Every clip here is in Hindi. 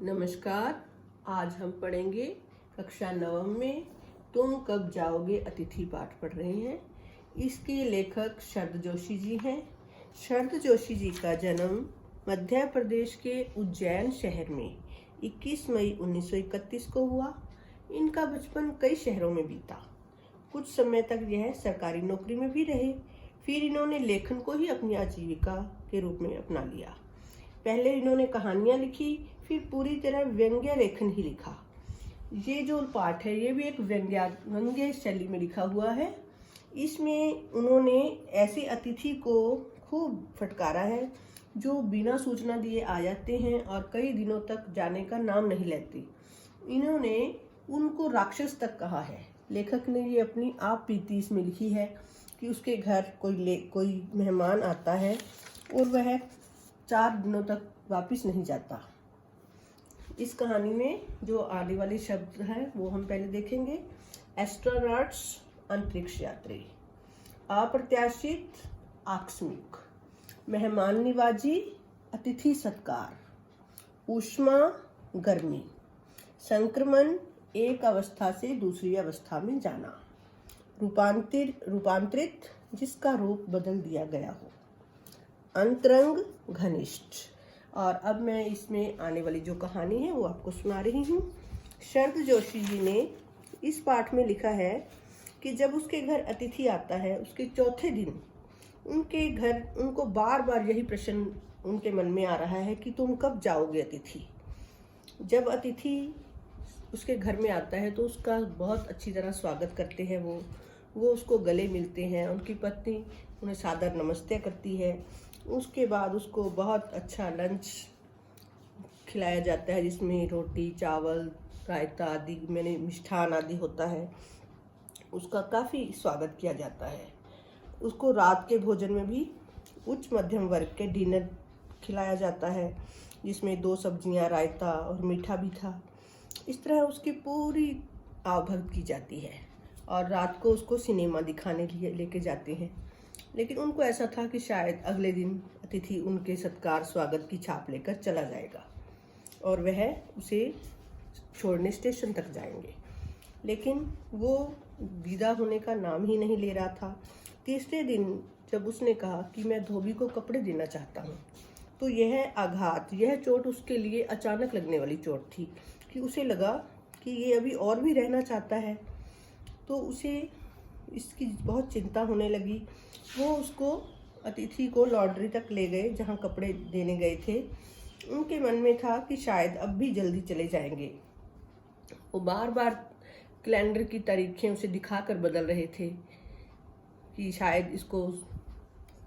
नमस्कार। आज हम पढ़ेंगे कक्षा 9 में तुम कब जाओगे अतिथि पाठ पढ़ रहे हैं। इसके लेखक शरद जोशी जी हैं। शरद जोशी जी का जन्म मध्य प्रदेश के उज्जैन शहर में 21 मई 1931 को हुआ। इनका बचपन कई शहरों में बीता। कुछ समय तक यह सरकारी नौकरी में भी रहे। फिर इन्होंने लेखन को ही अपनी आजीविका के रूप में अपना लिया। पहले इन्होंने कहानियाँ लिखी, फिर पूरी तरह व्यंग्य लेखन ही लिखा। ये जो पाठ है ये भी एक व्यंग्य शैली में लिखा हुआ है। इसमें उन्होंने ऐसे अतिथि को खूब फटकारा है जो बिना सूचना दिए आ जाते हैं और कई दिनों तक जाने का नाम नहीं लेते। इन्होंने उनको राक्षस तक कहा है। लेखक ने ये अपनी आप बीती इसमें लिखी है कि उसके घर कोई मेहमान आता है और वह 4 दिनों तक वापस नहीं जाता। इस कहानी में जो आने वाले शब्द हैं वो हम पहले देखेंगे। एस्ट्रोनॉट्स अंतरिक्ष यात्री, अप्रत्याशित आकस्मिक, मेहमान निवाजी अतिथि सत्कार, ऊष्मा गर्मी, संक्रमण एक अवस्था से दूसरी अवस्था में जाना, रूपांतरित जिसका रूप बदल दिया गया हो, अंतरंग घनिष्ठ। और अब मैं इसमें आने वाली जो कहानी है वो आपको सुना रही हूँ। शरद जोशी जी ने इस पाठ में लिखा है कि जब उसके घर अतिथि आता है उसके चौथे दिन उनके घर उनको बार बार यही प्रश्न उनके मन में आ रहा है कि तुम कब जाओगे अतिथि। जब अतिथि उसके घर में आता है तो उसका बहुत अच्छी तरह स्वागत करते हैं। वो उसको गले मिलते हैं। उनकी पत्नी उन्हें सादर नमस्ते करती है। उसके बाद उसको बहुत अच्छा लंच खिलाया जाता है जिसमें रोटी, चावल, रायता आदि मैंने मिष्ठान आदि होता है। उसका काफ़ी स्वागत किया जाता है। उसको रात के भोजन में भी उच्च मध्यम वर्ग के डिनर खिलाया जाता है जिसमें 2 सब्जियां, रायता और मीठा भी था। इस तरह उसकी पूरी आवभगत की जाती है और रात को उसको सिनेमा दिखाने के लिए लेके जाते हैं। लेकिन उनको ऐसा था कि शायद अगले दिन अतिथि उनके सत्कार स्वागत की छाप लेकर चला जाएगा और वह उसे छोड़ने स्टेशन तक जाएंगे। लेकिन वो विदा होने का नाम ही नहीं ले रहा था। तीसरे दिन जब उसने कहा कि मैं धोबी को कपड़े देना चाहता हूँ, तो यह आघात, यह चोट उसके लिए अचानक लगने वाली चोट थी कि उसे लगा कि ये अभी और भी रहना चाहता है। तो उसे इसकी बहुत चिंता होने लगी। वो उसको अतिथि को लॉन्ड्री तक ले गए जहाँ कपड़े देने गए थे। उनके मन में था कि शायद अब भी जल्दी चले जाएंगे। वो बार बार कैलेंडर की तारीखें उसे दिखाकर बदल रहे थे कि शायद इसको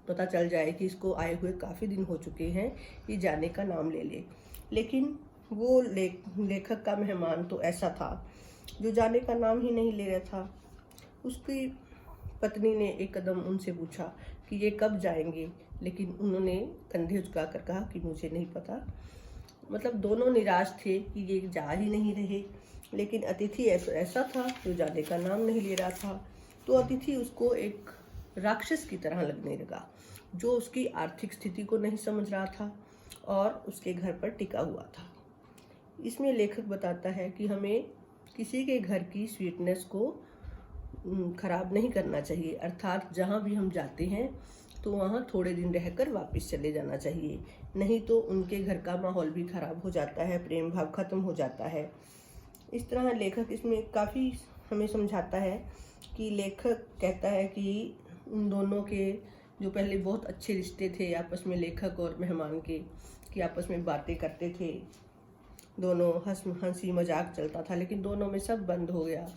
पता चल जाए कि इसको आए हुए काफ़ी दिन हो चुके हैं, ये जाने का नाम ले ले। लेकिन वो लेखक का मेहमान तो ऐसा था जो जाने का नाम ही नहीं ले रहा था। उसकी पत्नी ने एक कदम उनसे पूछा कि ये कब जाएंगे, लेकिन उन्होंने कंधे झुकाकर कहा कि मुझे नहीं पता। मतलब दोनों निराश थे कि ये जा ही नहीं रहे। लेकिन अतिथि ऐसा था जो जाने का नाम नहीं ले रहा था। तो अतिथि उसको एक राक्षस की तरह लगने लगा जो उसकी आर्थिक स्थिति को नहीं समझ रहा था और उसके घर पर टिका हुआ था। इसमें लेखक बताता है कि हमें किसी के घर की स्वीटनेस को खराब नहीं करना चाहिए। अर्थात जहाँ भी हम जाते हैं तो वहाँ थोड़े दिन रहकर वापस चले जाना चाहिए, नहीं तो उनके घर का माहौल भी खराब हो जाता है, प्रेम भाव खत्म हो जाता है। इस तरह लेखक इसमें काफ़ी हमें समझाता है कि लेखक कहता है कि उन दोनों के जो पहले बहुत अच्छे रिश्ते थे आपस में, लेखक और मेहमान के, कि आपस में बातें करते थे, दोनों हंसी मजाक चलता था, लेकिन दोनों में सब बंद हो गया।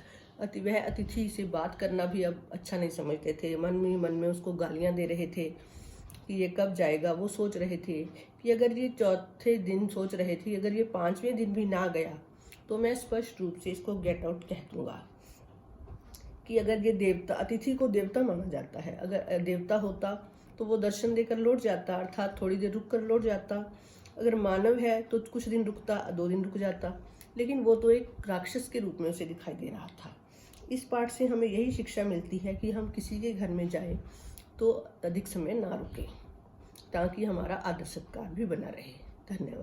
वह अतिथि से बात करना भी अब अच्छा नहीं समझते थे। मन में उसको गालियां दे रहे थे कि ये कब जाएगा। वो सोच रहे थे कि अगर ये चौथे दिन सोच रहे थे अगर ये 5वें दिन भी ना गया तो मैं स्पष्ट रूप से इसको गेट आउट कह दूंगा। कि अगर ये देवता, अतिथि को देवता माना जाता है, अगर देवता होता तो वो दर्शन देकर लौट जाता, अर्थात थोड़ी देर रुक कर लौट जाता। अगर मानव है तो कुछ दिन रुकता, 2 दिन रुक जाता, लेकिन वो तो एक राक्षस के रूप में उसे दिखाई दे रहा था। इस पाठ से हमें यही शिक्षा मिलती है कि हम किसी के घर में जाएं तो अधिक समय ना रुकें ताकि हमारा आदर सत्कार भी बना रहे। धन्यवाद।